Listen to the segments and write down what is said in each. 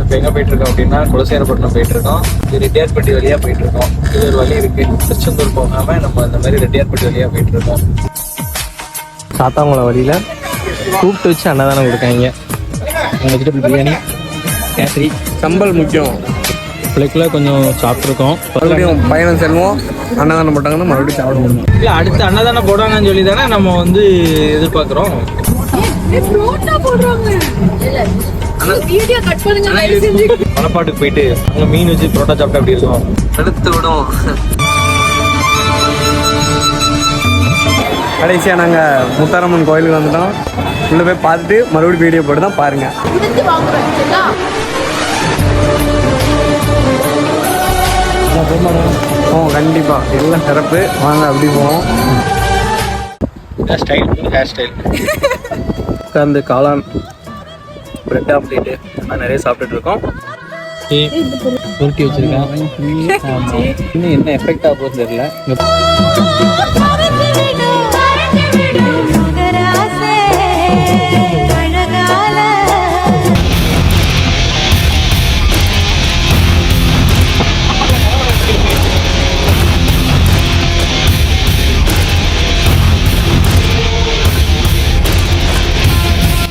இப்போ எங்கே போயிட்டுருக்கோம் அப்படின்னா குலசேகரப்பட்டினம் போயிட்டுருக்கோம். இது ரெட்டியார்பட்டி வழியாக போயிட்டுருக்கோம். இது ஒரு வழி இருக்குது, திருச்செந்தூர் போகாமல் நம்ம அந்த மாதிரி ரெட்டியார்பட்டி வழியாக போயிட்டுருக்கோம். சாத்தாங்குளம் வழியில் கூப்பிட்டு வச்சு அன்னதானம் கொடுக்காங்க. வெஜிடபிள் பிரியாணி, கேசரி, சம்பல் முக்கியம். பிள்ளைக்குள்ள கொஞ்சம் சாப்பிட்ருக்கோம். மறுபடியும் பயணம் செல்வோம். அன்னதானம் போட்டாங்கன்னா மறுபடியும் சாப்பிடுவோம். இல்லை, அடுத்து அன்னதானம் போடுறாங்கன்னு சொல்லி தானே நம்ம வந்து எதிர்பார்க்குறோம். மணப்பாட்டுக்கு போயிட்டு அங்கே மீன் வச்சு புரோட்டா சாப்பிட்டா அப்படி இருக்கும். எடுத்து விடும். கடைசியாக நாங்கள் முத்தாரம்மன் கோயிலுக்கு வந்துட்டோம். உள்ளே போய் பார்த்துட்டு மறுபடியும் வீடியோ போட்டு தான் பாருங்கள். கண்டிப்பாக எல்லாம் சிறப்பு. வாங்க அப்படி போவோம். ஹேர் ஸ்டைல் உட்காந்து காளான், பிரெட் ஆம்லேட்டு எல்லாம் நிறைய சாப்பிட்டுட்டு இருக்கோம். உருட்டி வச்சிருக்கேன். இன்னும் என்ன எஃபெக்ட் ஆக போகுது தெரியல.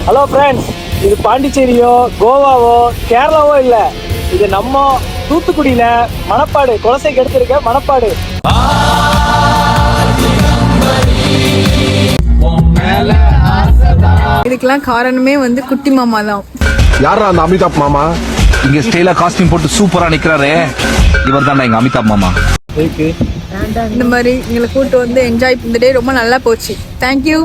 ஹலோ ஃப்ரெண்ட்ஸ், இது பாண்டிச்சேரியோ கோவாவோ கேரளாவோ இல்லை, இது நம்ம தூத்துக்குடியில் மணப்பாடு குலசைக்கு எடுத்திருக்க மணப்பாடு. இதுக்கெல்லாம் காரணமே வந்து குட்டி மாமா தான். யாரா அந்த அமிதாப் மாமா? இங்க ஸ்டைலா காஸ்டியூம் போட்டு சூப்பரா நிக்கிறாரு, இவர் தான் எங்க அமிதாப் மாமா. இந்த மாதிரி எங்களை கூட்டு வந்து என்ஜாய் இந்த டே ரொம்ப நல்லா போச்சு. தேங்க்யூ.